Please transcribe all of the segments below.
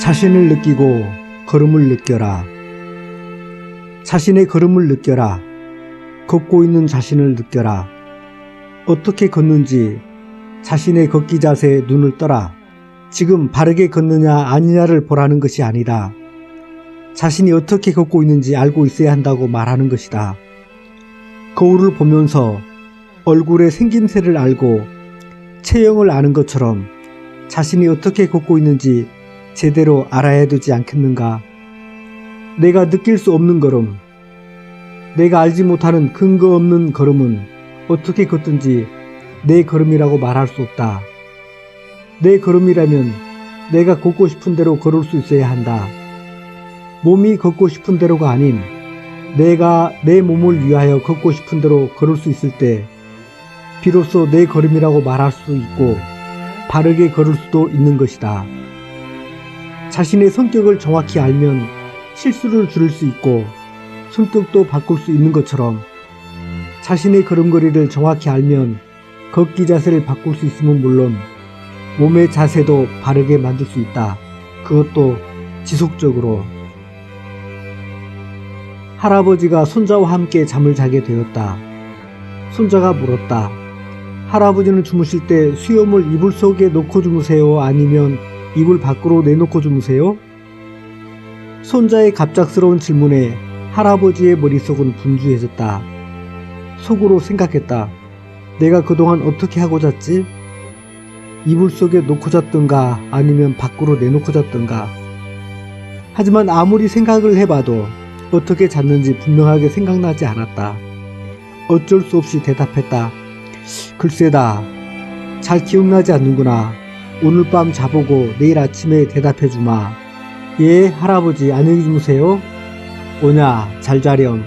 자신을 느끼고 걸음을 느껴라. 자신의 걸음을 느껴라. 걷고 있는 자신을 느껴라. 어떻게 걷는지 자신의 걷기 자세에 눈을 떠라. 지금 바르게 걷느냐 아니냐를 보라는 것이 아니라 자신이 어떻게 걷고 있는지 알고 있어야 한다고 말하는 것이다. 거울을 보면서 얼굴의 생김새를 알고 체형을 아는 것처럼 자신이 어떻게 걷고 있는지 제대로 알아야 되지 않겠는가? 내가 느낄 수 없는 걸음, 내가 알지 못하는 근거 없는 걸음은 어떻게 걷든지 내 걸음이라고 말할 수 없다. 내 걸음이라면 내가 걷고 싶은 대로 걸을 수 있어야 한다. 몸이 걷고 싶은 대로가 아닌 내가 내 몸을 위하여 걷고 싶은 대로 걸을 수 있을 때 비로소 내 걸음이라고 말할 수 있고 바르게 걸을 수도 있는 것이다. 자신의 성격을 정확히 알면 실수를 줄일 수 있고 성격도 바꿀 수 있는 것처럼 자신의 걸음걸이를 정확히 알면 걷기 자세를 바꿀 수 있으면 물론 몸의 자세도 바르게 만들 수 있다. 그것도 지속적으로. 할아버지가 손자와 함께 잠을 자게 되었다. 손자가 물었다. 할아버지는 주무실 때 수염을 이불 속에 놓고 주무세요? 아니면 이불 밖으로 내놓고 주무세요? 손자의 갑작스러운 질문에 할아버지의 머릿속은 분주해졌다. 속으로 생각했다. 내가 그동안 어떻게 하고 잤지? 이불 속에 놓고 잤던가 아니면 밖으로 내놓고 잤던가. 하지만 아무리 생각을 해봐도 어떻게 잤는지 분명하게 생각나지 않았다. 어쩔 수 없이 대답했다. 글쎄다. 잘 기억나지 않는구나. 오늘 밤 자보고 내일 아침에 대답해주마. 예, 할아버지 안녕히 주무세요. 오냐, 잘 자렴.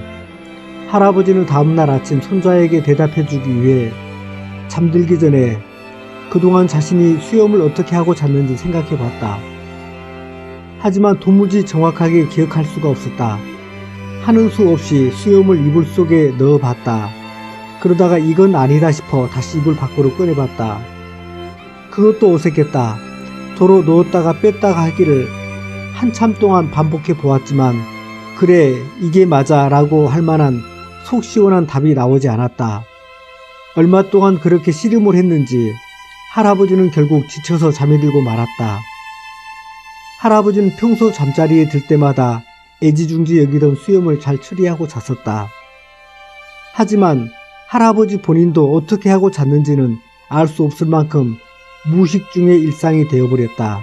할아버지는 다음날 아침 손자에게 대답해주기 위해 잠들기 전에 그동안 자신이 수염을 어떻게 하고 잤는지 생각해봤다. 하지만 도무지 정확하게 기억할 수가 없었다. 하는 수 없이 수염을 이불 속에 넣어봤다. 그러다가 이건 아니다 싶어 다시 이불 밖으로 꺼내봤다. 그것도 어색했다. 도로 넣었다가 뺐다가 하기를 한참 동안 반복해 보았지만 그래 이게 맞아 라고 할 만한 속 시원한 답이 나오지 않았다. 얼마 동안 그렇게 씨름을 했는지 할아버지는 결국 지쳐서 잠이 들고 말았다. 할아버지는 평소 잠자리에 들 때마다 애지중지 여기던 수염을 잘 처리하고 잤었다. 하지만 할아버지 본인도 어떻게 하고 잤는지는 알 수 없을 만큼 무의식 중의 일상이 되어버렸다.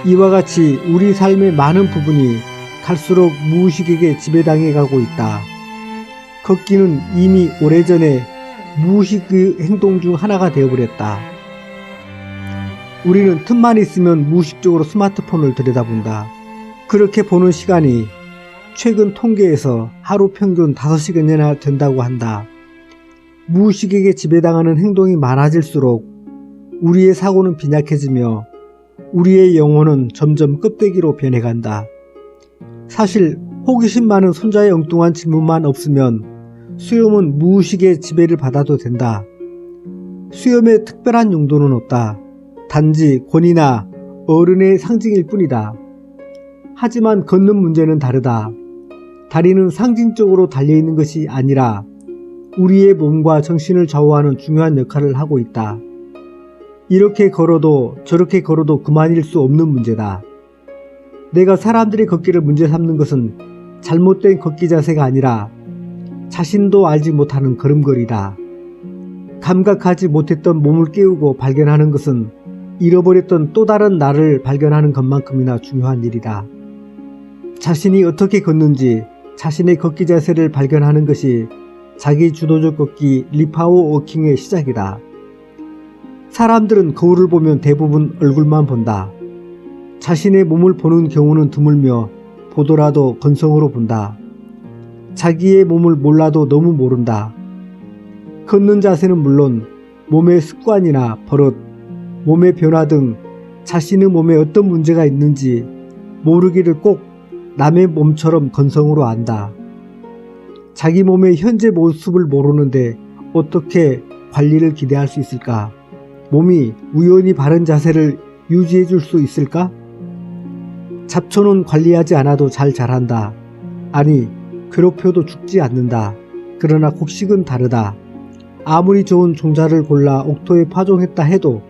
이와 같이 우리 삶의 많은 부분이 갈수록 무의식에게 지배당해가고 있다. 걷기는 이미 오래전에 무의식의 행동 중 하나가 되어버렸다. 우리는 틈만 있으면 무의식적으로 스마트폰을 들여다본다. 그렇게 보는 시간이 최근 통계에서 하루 평균 5시간이나 된다고 한다. 무의식에게 지배당하는 행동이 많아질수록 우리의 사고는 빈약해지며 우리의 영혼은 점점 껍데기로 변해간다. 사실 호기심 많은 손자의 엉뚱한 질문만 없으면 수염은 무의식의 지배를 받아도 된다. 수염의 특별한 용도는 없다. 단지 권위나 어른의 상징일 뿐이다. 하지만 걷는 문제는 다르다. 다리는 상징적으로 달려있는 것이 아니라 우리의 몸과 정신을 좌우하는 중요한 역할을 하고 있다. 이렇게 걸어도 저렇게 걸어도 그만일 수 없는 문제다. 내가 사람들이 걷기를 문제 삼는 것은 잘못된 걷기 자세가 아니라 자신도 알지 못하는 걸음걸이다. 감각하지 못했던 몸을 깨우고 발견하는 것은 잃어버렸던 또 다른 나를 발견하는 것만큼이나 중요한 일이다. 자신이 어떻게 걷는지 자신의 걷기 자세를 발견하는 것이 자기 주도적 걷기 리파워 워킹의 시작이다. 사람들은 거울을 보면 대부분 얼굴만 본다. 자신의 몸을 보는 경우는 드물며 보더라도 건성으로 본다. 자기의 몸을 몰라도 너무 모른다. 걷는 자세는 물론 몸의 습관이나 버릇, 몸의 변화 등 자신의 몸에 어떤 문제가 있는지 모르기를 꼭 남의 몸처럼 건성으로 안다. 자기 몸의 현재 모습을 모르는데 어떻게 관리를 기대할 수 있을까? 몸이 우연히 바른 자세를 유지해 줄 수 있을까? 잡초는 관리하지 않아도 잘 자란다. 아니, 괴롭혀도 죽지 않는다. 그러나 곡식은 다르다. 아무리 좋은 종자를 골라 옥토에 파종했다 해도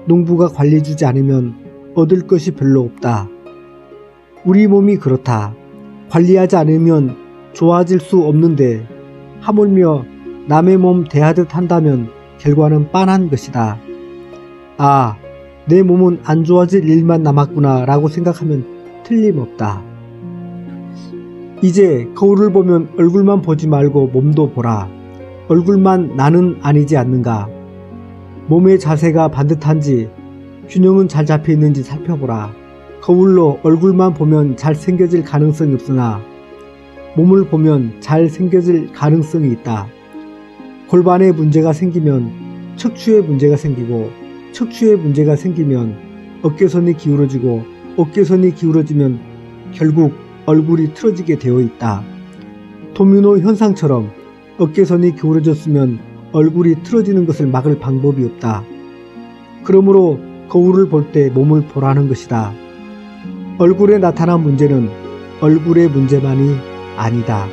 농부가 관리해주지 않으면 얻을 것이 별로 없다. 우리 몸이 그렇다. 관리하지 않으면 좋아질 수 없는데 하물며 남의 몸 대하듯 한다면 결과는 빤한 것이다. 아, 내 몸은 안 좋아질 일만 남았구나 라고 생각하면 틀림없다. 이제 거울을 보면 얼굴만 보지 말고 몸도 보라. 얼굴만 나는 아니지 않는가. 몸의 자세가 반듯한지 균형은 잘 잡혀 있는지 살펴보라. 거울로 얼굴만 보면 잘 생겨질 가능성이 없으나 몸을 보면 잘 생겨질 가능성이 있다. 골반에 문제가 생기면 척추에 문제가 생기고 척추에 문제가 생기면 어깨선이 기울어지고 어깨선이 기울어지면 결국 얼굴이 틀어지게 되어 있다. 도미노 현상처럼 어깨선이 기울어졌으면 얼굴이 틀어지는 것을 막을 방법이 없다. 그러므로 거울을 볼 때 몸을 보라는 것이다. 얼굴에 나타난 문제는 얼굴의 문제만이 아니다.